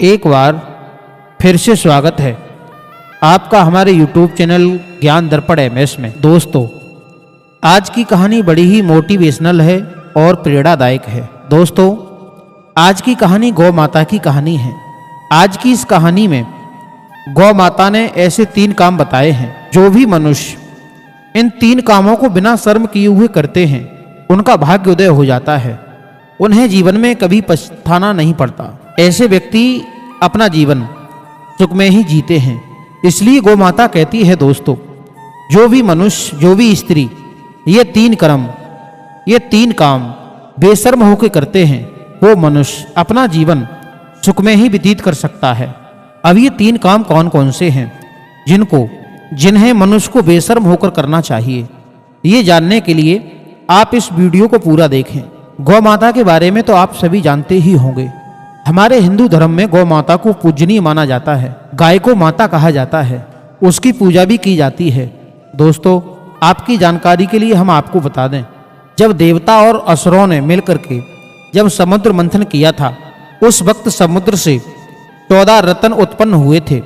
एक बार फिर से स्वागत है आपका हमारे YouTube चैनल ज्ञान दर्पण MS में। दोस्तों, आज की कहानी बड़ी ही मोटिवेशनल है और प्रेरणादायक है। दोस्तों, आज की कहानी गौ माता की कहानी है। आज की इस कहानी में गौ माता ने ऐसे 3 काम बताए हैं जो भी मनुष्य इन 3 कामों को बिना शर्म किए हुए करते हैं, उनका भाग्योदय हो जाता है। उन्हें जीवन में कभी पछताना नहीं पड़ता। ऐसे व्यक्ति अपना जीवन सुख में ही जीते हैं। इसलिए गौ माता कहती है, दोस्तों, जो भी मनुष्य, जो भी स्त्री ये 3 कर्म, ये 3 काम बेशर्म होकर करते हैं, वो मनुष्य अपना जीवन सुख में ही व्यतीत कर सकता है। अब ये 3 काम कौन कौन से हैं जिन्हें मनुष्य को बेशर्म होकर करना चाहिए, ये जानने के लिए आप इस वीडियो को पूरा देखें। गौ माता के बारे में तो आप सभी जानते ही होंगे। हमारे हिंदू धर्म में गौ माता को पूजनीय माना जाता है। गाय को माता कहा जाता है, उसकी पूजा भी की जाती है। दोस्तों, आपकी जानकारी के लिए हम आपको बता दें, जब देवता और असुरों ने मिलकर के जब समुद्र मंथन किया था, उस वक्त समुद्र से 14 रत्न उत्पन्न हुए थे।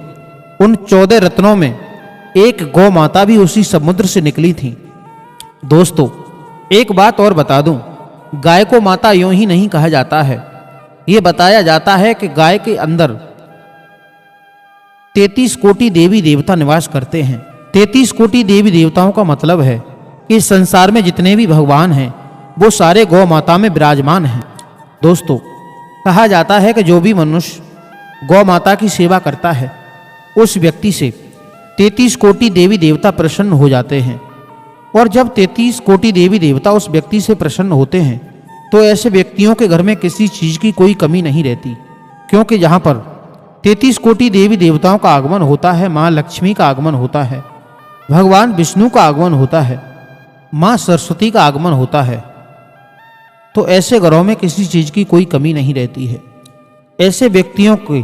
उन 14 रत्नों में एक गौ माता भी उसी समुद्र से निकली थी। दोस्तों, एक बात और बता दूं, गाय को माता यूं ही नहीं कहा जाता है। ये बताया जाता है कि गाय के अंदर 33 कोटि देवी देवता निवास करते हैं। 33 कोटि देवी देवताओं का मतलब है कि इस संसार में जितने भी भगवान हैं, वो सारे गौ माता में विराजमान हैं। दोस्तों, कहा जाता है कि जो भी मनुष्य गौ माता की सेवा करता है, उस व्यक्ति से 33 कोटि देवी देवता प्रसन्न हो जाते हैं। और जब 33 कोटि देवी देवता उस व्यक्ति से प्रसन्न होते हैं, तो ऐसे व्यक्तियों के घर में किसी चीज की कोई कमी नहीं रहती, क्योंकि जहां पर 33 कोटि देवी देवताओं का आगमन होता है, मां लक्ष्मी का आगमन होता है, भगवान विष्णु का आगमन होता है, मां सरस्वती का आगमन होता है, तो ऐसे घरों में किसी चीज की कोई कमी नहीं रहती है। ऐसे व्यक्तियों के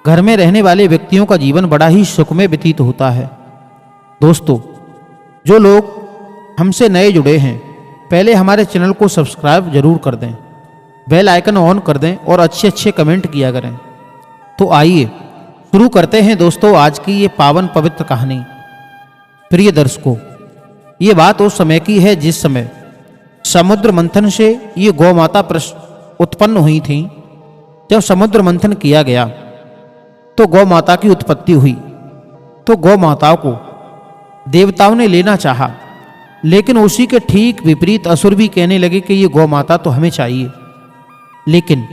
घर में रहने वाले व्यक्तियों का जीवन बड़ा ही सुखमय व्यतीत होता है। दोस्तों, जो लोग हमसे नए जुड़े हैं, पहले हमारे चैनल को सब्सक्राइब जरूर कर दें, बेल आइकन ऑन कर दें और अच्छे अच्छे कमेंट किया करें। तो आइए शुरू करते हैं दोस्तों आज की ये पावन पवित्र कहानी। प्रिय दर्शकों, ये बात उस समय की है जिस समय समुद्र मंथन से ये गौ माता उत्पन्न हुई थी। जब समुद्र मंथन किया गया तो गौ माता की उत्पत्ति हुई। तो गौ माताओं को देवताओं ने लेना चाहा, लेकिन उसी के ठीक विपरीत असुर भी कहने लगे कि ये गौ माता तो हमें चाहिए। लेकिन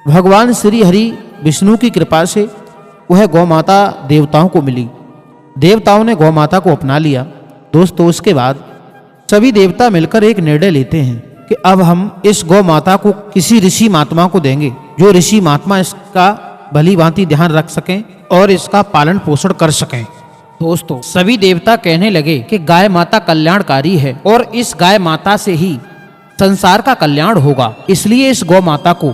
भगवान श्री हरि विष्णु की कृपा से वह गौ माता देवताओं को मिली। देवताओं ने गौ माता को अपना लिया। दोस्तों, उसके बाद सभी देवता मिलकर एक निर्णय लेते हैं कि अब हम इस गौ माता को किसी ऋषि महात्मा को देंगे, जो ऋषि महात्मा इसका भली भांति ध्यान रख सकें और इसका पालन पोषण कर सकें। दोस्तों, सभी देवता कहने लगे कि गाय माता कल्याणकारी है और इस गाय माता से ही संसार का कल्याण होगा, इसलिए इस गौ माता को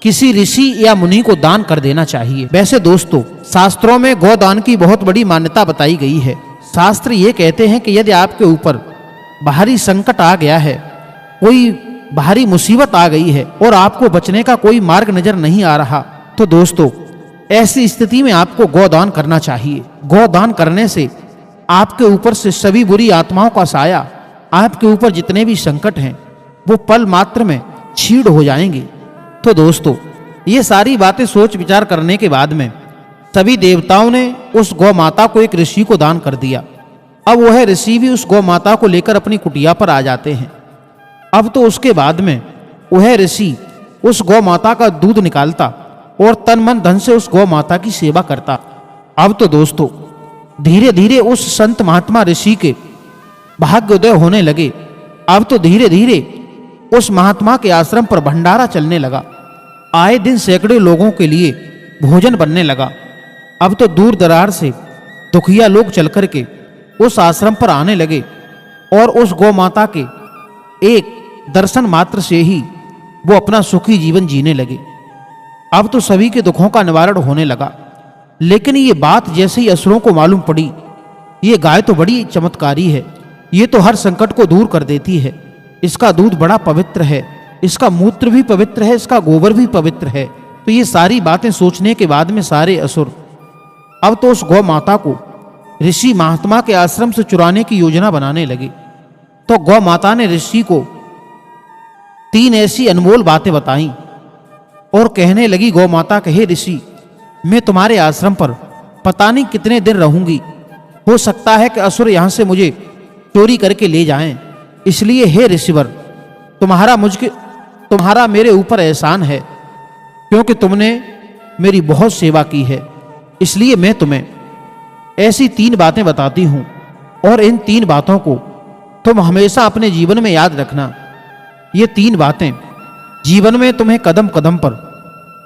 किसी ऋषि या मुनि को दान कर देना चाहिए। वैसे दोस्तों, शास्त्रों में गौदान की बहुत बड़ी मान्यता बताई गई है। शास्त्र ये कहते हैं कि यदि आपके ऊपर बाहरी संकट आ गया है, कोई बाहरी मुसीबत आ गई है और आपको बचने का कोई मार्ग नजर नहीं आ रहा, तो दोस्तों ऐसी स्थिति में आपको गौदान करना चाहिए। गौदान करने से आपके ऊपर से सभी बुरी आत्माओं का साया, आपके ऊपर जितने भी संकट हैं, वो पल मात्र में छीड़ हो जाएंगे। तो दोस्तों, ये सारी बातें सोच विचार करने के बाद में सभी देवताओं ने उस गौ माता को एक ऋषि को दान कर दिया। अब वह ऋषि भी उस गौ माता को लेकर अपनी कुटिया पर आ जाते हैं। अब तो उसके बाद में वह ऋषि उस गौ माता का दूध निकालता और तन मन धन से उस गौ माता की सेवा करता। अब तो दोस्तों धीरे धीरे उस संत महात्मा ऋषि के भाग्योदय होने लगे। अब तो धीरे धीरे उस महात्मा के आश्रम पर भंडारा चलने लगा। आए दिन सैकड़ों लोगों के लिए भोजन बनने लगा। अब तो दूर दरार से दुखिया लोग चल करके उस आश्रम पर आने लगे और उस गौ माता के एक दर्शन मात्र से ही वो अपना सुखी जीवन जीने लगे। अब तो सभी के दुखों का निवारण होने लगा। लेकिन ये बात जैसे ही असुरों को मालूम पड़ी, ये गाय तो बड़ी चमत्कारी है, ये तो हर संकट को दूर कर देती है, इसका दूध बड़ा पवित्र है, इसका मूत्र भी पवित्र है, इसका गोबर भी पवित्र है, तो ये सारी बातें सोचने के बाद में सारे असुर अब तो उस गौ माता को ऋषि महात्मा के आश्रम से चुराने की योजना बनाने लगे। तो गौ माता ने ऋषि को 3 ऐसी अनमोल बातें बताई और कहने लगी, गौ माता कहे, ऋषि मैं तुम्हारे आश्रम पर पता नहीं कितने दिन रहूंगी। हो सकता है कि असुर यहां से मुझे चोरी करके ले जाएं। इसलिए हे ऋषिवर, तुम्हारा मेरे ऊपर एहसान है, क्योंकि तुमने मेरी बहुत सेवा की है। इसलिए मैं तुम्हें ऐसी 3 बातें बताती हूं और इन 3 बातों को तुम हमेशा अपने जीवन में याद रखना। ये 3 बातें जीवन में तुम्हें कदम कदम पर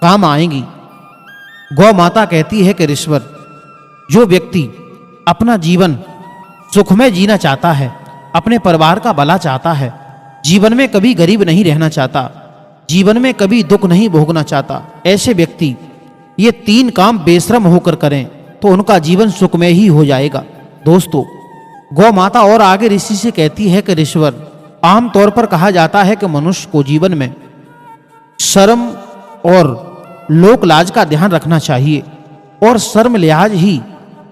काम आएंगी। गौ माता कहती है कि ऋषिवर, जो व्यक्ति अपना जीवन सुखमय जीना चाहता है, अपने परिवार का भला चाहता है, जीवन में कभी गरीब नहीं रहना चाहता, जीवन में कभी दुख नहीं भोगना चाहता, ऐसे व्यक्ति ये 3 काम बेशर्म होकर करें तो उनका जीवन सुखमय ही हो जाएगा। दोस्तों, गौ माता और आगे ऋषि से कहती है कि ऋषिवर, आमतौर पर कहा जाता है कि मनुष्य को जीवन में शर्म और लोक लाज का ध्यान रखना चाहिए और शर्म लिहाज ही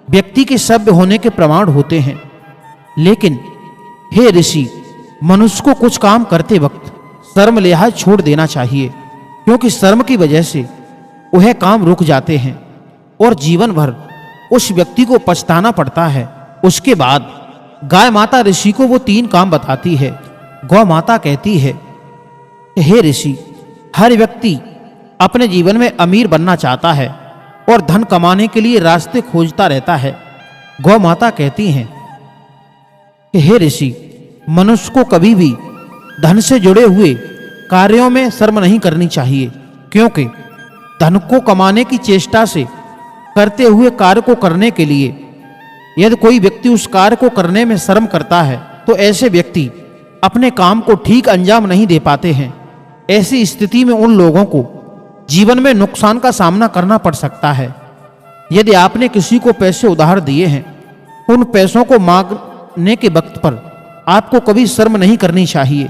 व्यक्ति के सभ्य होने के प्रमाण होते हैं। लेकिन हे ऋषि, मनुष्य को कुछ काम करते वक्त शर्म लिहाज छोड़ देना चाहिए, क्योंकि शर्म की वजह से वह काम रुक जाते हैं और जीवन भर उस व्यक्ति को पछताना पड़ता है। उसके बाद गाय माता ऋषि को वो 3 काम बताती है। गौ माता कहती है कि हे ऋषि, हर व्यक्ति अपने जीवन में अमीर बनना चाहता है और धन कमाने के लिए रास्ते खोजता रहता है। गौ माता कहती हैं कि हे ऋषि, मनुष्य को कभी भी धन से जुड़े हुए कार्यों में शर्म नहीं करनी चाहिए, क्योंकि धन को कमाने की चेष्टा से करते हुए कार्य को करने के लिए यदि कोई व्यक्ति उस कार्य को करने में शर्म करता है तो ऐसे व्यक्ति अपने काम को ठीक अंजाम नहीं दे पाते हैं। ऐसी स्थिति में उन लोगों को जीवन में नुकसान का सामना करना पड़ सकता है। यदि आपने किसी को पैसे उधार दिए हैं, उन पैसों को मांगने के वक्त पर आपको कभी शर्म नहीं करनी चाहिए,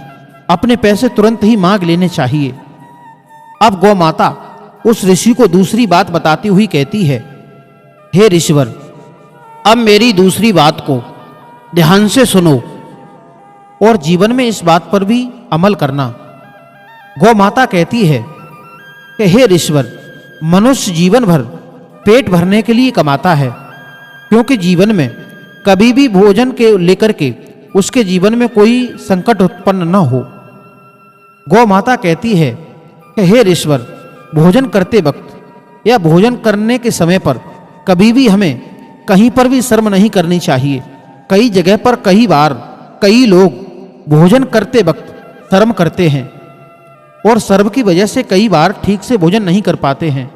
अपने पैसे तुरंत ही मांग लेने चाहिए। अब गौ माता उस ऋषि को दूसरी बात बताती हुई कहती है, हे ऋषिवर, अब मेरी दूसरी बात को ध्यान से सुनो और जीवन में इस बात पर भी अमल करना। गौ माता कहती है कि हे ऋषिवर, मनुष्य जीवन भर पेट भरने के लिए कमाता है, क्योंकि जीवन में कभी भी भोजन के लेकर के उसके जीवन में कोई संकट उत्पन्न न हो। गौ माता कहती है कि हे ऋषिवर, भोजन करते वक्त या भोजन करने के समय पर कभी भी हमें कहीं पर भी शर्म नहीं करनी चाहिए। कई जगह पर कई बार कई लोग भोजन करते वक्त शर्म करते हैं और शर्म की वजह से कई बार ठीक से भोजन नहीं कर पाते हैं,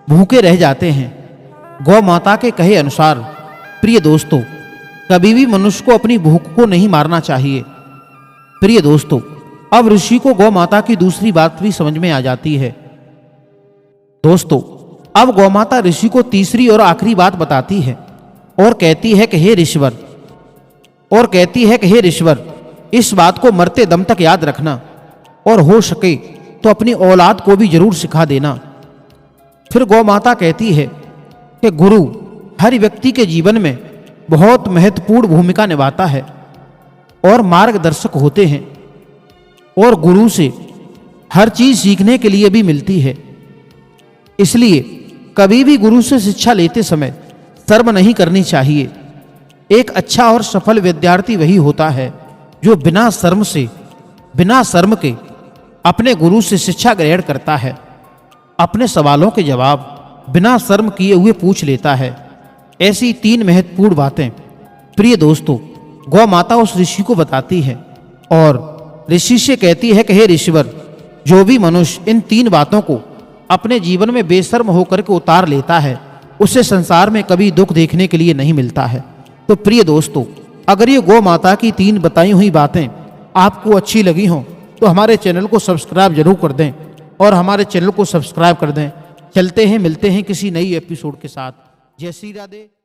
भूखे रह जाते हैं। गौ माता के कहे अनुसार प्रिय दोस्तों, कभी भी मनुष्य को अपनी भूख को नहीं मारना चाहिए। प्रिय दोस्तों, अब ऋषि को गौ माता की दूसरी बात भी समझ में आ जाती है। दोस्तों, अब गौ माता ऋषि को तीसरी और आखिरी बात बताती है और कहती है कि हे ऋषिवर, इस बात को मरते दम तक याद रखना और हो सके तो अपनी औलाद को भी जरूर सिखा देना। फिर गौ माता कहती है कि गुरु हर व्यक्ति के जीवन में बहुत महत्वपूर्ण भूमिका निभाता है और मार्गदर्शक होते हैं, और गुरु से हर चीज सीखने के लिए भी मिलती है। इसलिए कभी भी गुरु से शिक्षा लेते समय शर्म नहीं करनी चाहिए। एक अच्छा और सफल विद्यार्थी वही होता है जो बिना शर्म के अपने गुरु से शिक्षा ग्रहण करता है, अपने सवालों के जवाब बिना शर्म किए हुए पूछ लेता है। ऐसी 3 महत्वपूर्ण बातें प्रिय दोस्तों गौ माता उस ऋषि को बताती है और ऋषि से कहती है कि हे ऋषिवर, जो भी मनुष्य इन 3 बातों को अपने जीवन में बेशर्म होकर के उतार लेता है, उसे संसार में कभी दुख देखने के लिए नहीं मिलता है। तो प्रिय दोस्तों, अगर ये गौ माता की 3 बताई हुई बातें आपको अच्छी लगी हों तो हमारे चैनल को सब्सक्राइब जरूर कर दें और हमारे चैनल को सब्सक्राइब कर दें। चलते हैं, मिलते हैं किसी नई एपिसोड के साथ। जय श्री राधे।